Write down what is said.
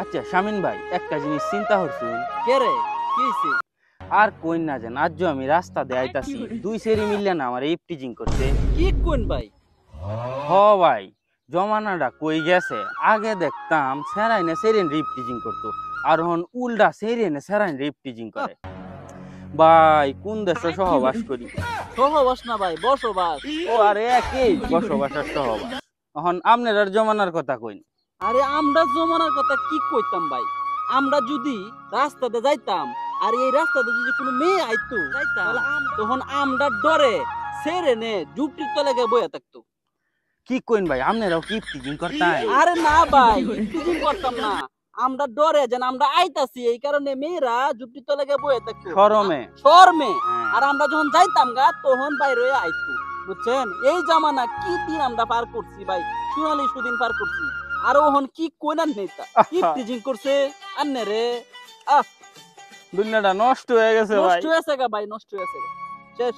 আচ্ছা শামিন ভাই, একটা জিনিস চিন্তা করছুন। কে রে? কি হইছে? আর কইন না যেন, আজ আমি রাস্তা দিয়ে আইতাছি, দুই সেরি মিললে না আমার ইপটিজিং করছে। কি কোন ভাই? হ ভাই, জমানাটা কই গেছে। আগে দেখতাম সেরাইনে সেরেন ইপটিজিং করতো, আর হন উল্টা সেরেনে সেরাইন ইপটিজিং করে। ভাই কোন দেশে সহবাস করি? সহবাস না ভাই, বসবাস। ও আরে একই বসবাস আর সহবাস। এখন আপনার জমানার কথা কইন। আরে আমরা জমানার কথা কি কইতাম ভাই? আমরা যদি রাস্তাতে যাইতাম আর এই রাস্তাতে যদি কোনো মেয়ে আইতো তাহলে তখন আমরা ডরে সেরেনে জুপটির তলে গিয়ে বইয়া থাকতো। কি কইন ভাই, আপনারাও কি ইপটিজিং করতেন? আরে না ভাই, ইফতিজিং করতাম না। আমরা ডরে যেন আমরা আইতাছি, এই কারণে মেয়েরা জুপটির তলে গিয়ে বইয়া থাকতো শরমে। শরমে। হ্যাঁ। আর আমরা যখন যাইতাম গা তখন বাইরে হয়ে আইতো, বুঝছেন? এই জামানা কি দিন আমরা পার করছি ভাই, সোনালি সুদিন পার করছি। আর ওহন কি কইনান নেতা ইফতিজিং করছে আন্নে রে। আহ, দুনিয়াটা নষ্ট হয়ে গেছে ভাই। নষ্ট হয়েছে গা ভাই, নষ্ট হয়েছে গা। শেষ।